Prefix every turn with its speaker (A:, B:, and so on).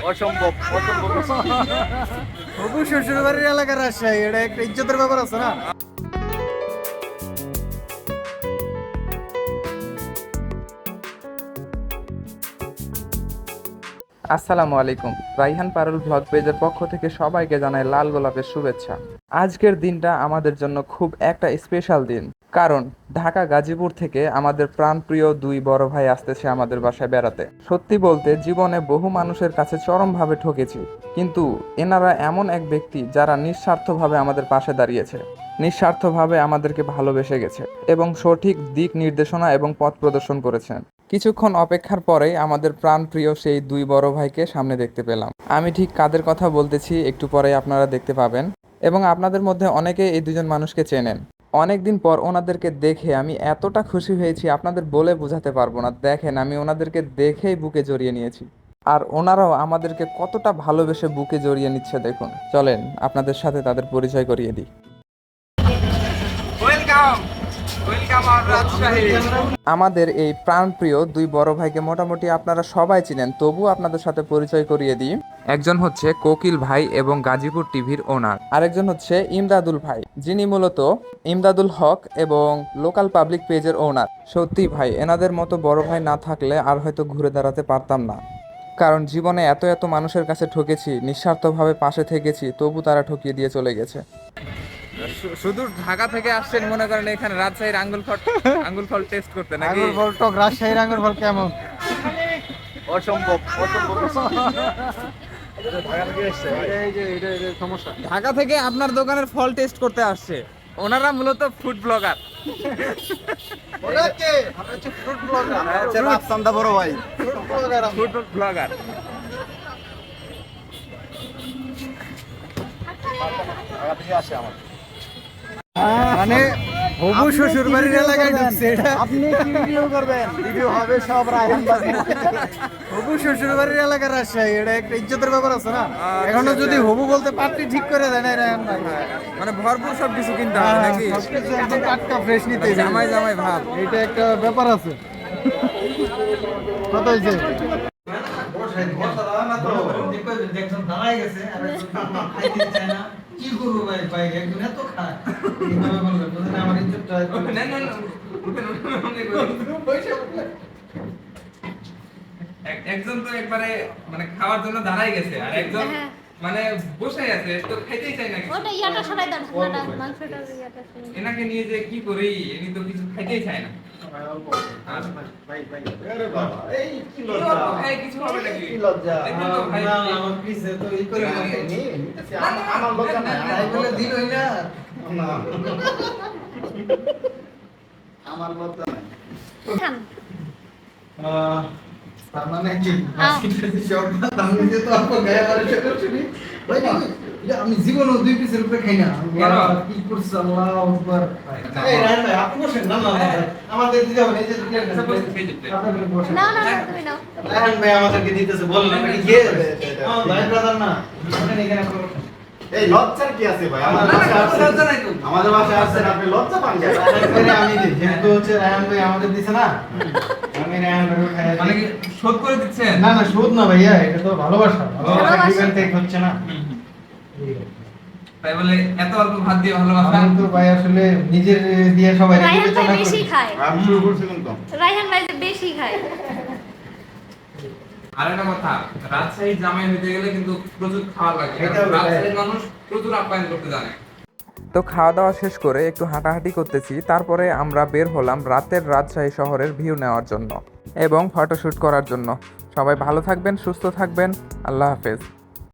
A: অসম্ভব অসম্ভব।
B: হবু শ্বশুর বাড়ির এলাকার রাজশাহী, এটা একটা ইজ্জতের ব্যাপার আছে না।
C: আসসালামু আলাইকুম। রাইহান পারুল ব্লগ পেজের পক্ষ থেকে সবাইকে জানাই লাল গোলাপের শুভেচ্ছা। আজকের দিনটা আমাদের জন্য খুব একটা স্পেশাল দিন, কারণ ঢাকা গাজীপুর থেকে আমাদের প্রাণপ্রিয় দুই বড় ভাই আসতেছে আমাদের বাসায় বেড়াতে। সত্যি বলতে জীবনে বহু মানুষের কাছে চরমভাবে ঠকেছি, কিন্তু এনারা এমন এক ব্যক্তি যারা নিঃস্বার্থভাবে আমাদের পাশে দাঁড়িয়েছে, নিঃস্বার্থভাবে আমাদেরকে ভালোবেসে গেছে এবং সঠিক দিক নির্দেশনা এবং পথ প্রদর্শন করেছেন। কিছুক্ষণ অপেক্ষার পরেই আমাদের প্রাণপ্রিয় সেই দুই বড় ভাইকে সামনে দেখতে পেলাম। আমি ঠিক কাদের কথা বলতেছি একটু পরেই আপনারা দেখতে পাবেন, এবং আপনাদের মধ্যে অনেকে এই দুজন মানুষকে চেনেন। অনেকদিন পর ওনাদেরকে দেখে আমি এতটা খুশি হয়েছি আপনাদের বলে বোঝাতে পারবো না। দেখেন, আমি ওনাদেরকে দেখেই বুকে জড়িয়ে নিয়েছি, আর ওনারাও আমাদেরকে কতটা ভালোবেসে বুকে জড়িয়ে নিচ্ছে দেখুন। চলেন আপনাদের সাথে তাদের পরিচয় করিয়ে দিই। আমাদের এই প্রাণপ্রিয় দুই বড় ভাইকে মোটামুটি আপনারা সবাই চিনেন, তবু আপনাদের সাথে পরিচয় করিয়ে দিই। একজন হচ্ছে কোকিল ভাই এবং গাজীপুর টিভির ওনার, আরেকজন হচ্ছে ইমদাদুল ভাই, যিনি মূলত ইমদাদুল হক এবং লোকাল পাবলিক পেজের ওনার। সত্যি ভাই, এনাদের মতো বড় ভাই না থাকলে আর হয়তো ঘুরে দাঁড়াতে পারতাম না, কারণ জীবনে এত এত মানুষের কাছে ঠকেছি, নিঃস্বার্থভাবে পাশে থেকেছি, তবু তারা ঠকিয়ে দিয়ে চলে গেছে। শুধু ঢাকা থেকে আসছেন মনে করেন এখানে রাজশাহীর আঙ্গুল ফল টেস্ট করতে নাকি?
B: আঙ্গুর ফল টক, রাজশাহীর আঙ্গুর ফল কেমন?
A: অসম্ভব অসম্ভব।
B: সমস্যা।
C: ঢাকা থেকে আপনার দোকানের ফল টেস্ট করতে আসছে। ওনারা মূলত ফুড ব্লগার।
B: ফ্রুট ব্লগার,
A: রাফসান্দা বড় ভাই।
C: Food blogger.
B: মানে হবু শ্বশুর বাড়ির এলাকায় ঢুকছে এটা।
A: আপনি কি ভিডিও করবেন? ভিডিও হবে সব রায়হান ভাই।
B: হবু শ্বশুর বাড়ির এলাকার রাজশাহী, এটা একটা ইজ্জতের ব্যাপার আছে না। এখনো যদি হবু বলতে পারতি ঠিক করে দেয় না রায়হান ভাই।
C: মানে ভরপুর সবকিছু কিনতে হবে নাকি?
B: সবকিছু একদম টাটকা ফ্রেশ নিতে হবে।
C: জামাই জামাই ভাব।
B: এটা একটা ব্যাপার আছে। কত হয়েছে?
D: কি করবো ভাই ভাই একজন এত খায় আমার ইজ্জতটা
C: একজন তো একবারে মানে খাওয়ার জন্য দাঁড়াই গেছে, আর একজন মানে বসে আছে, তো খেতেই চাই না কিছু।
E: ওটা ইয়াটা সরাই দেন, ওটা মাংসটা ইয়াটা সরাই।
C: এনাকে নিয়ে যে কি করি, ইনি তো কিছু খাইতেই চায় না।
A: এই কি লজ্জা।
C: ভাই কিছু হবে নাকি?
A: কি লজ্জা।
C: দেখুন তো ভাই,
D: আমার পিছে তো ই করে
A: আমার লজ্জা নাই।
D: তাই বলে দিলই না
A: না। আমার লজ্জা নাই।
E: খান।
D: তার মানে কি সব আমি যে তো আপু গায়ে মারে সেটা শুনি ভাই আমি জীবনে দুই পিসের উপরে খাই না। কি করছ আল্লাহু আকবার। এই রান ভাই আপনি বসেন না না আমাদের দিতে হবে এই যে আপনাদের বসেন
E: না না না, তুমি নাও।
D: রান ভাই আমাদেরকে দিতেছে বলেন আপনি কি আমার ভাই ব্রাদার না আপনি এখানে বসেন।
A: এই লজ্জার কি আছে ভাই? আমাদের বাসায় আসছেন, আপনি লজ্জা পান কেন?
D: আমি দিই যেহেতু হচ্ছে রায়হান ভাই আমাদের দিছে না আমি রায়হান ভাই খাই
C: মানে কি শোধ করে দিচ্ছেন?
D: না না শোধ না ভাইয়া এটা তো ভালোবাসা
E: ভালোবাসা।
D: ডিফারেন্ট টেক হচ্ছে না
C: তাই বলে এত অল্প ভাত দিয়ে ভালোবাসা?
D: আমি তো ভাই আসলে নিজের দিয়ে সবাই
E: রায়হান ভাই
D: বিবেচনা
E: বেশি
D: করি
E: খায়।
A: আমি শুরু করছিলাম তো।
E: রায়হান ভাই যে বেশি খায়।
C: আরেকটা কথা, রাজশাহী জামাই হইতে গেলে কিন্তু প্রচুর খাওয়া লাগে,
D: এটা
C: কারণ
D: হবে,
C: রাজশাহীর মানুষ প্রচুর আপ্যায়ন করতে জানে।
F: তো খাওয়া দাওয়া শেষ করে একটু হাঁটাহাঁটি করতেছি, তারপরে আমরা বের হলাম রাতের রাজশাহী শহরের ভিউ নেওয়ার জন্য এবং ফটোশ্যুট করার জন্য। সবাই ভালো থাকবেন, সুস্থ থাকবেন, আল্লাহ হাফেজ।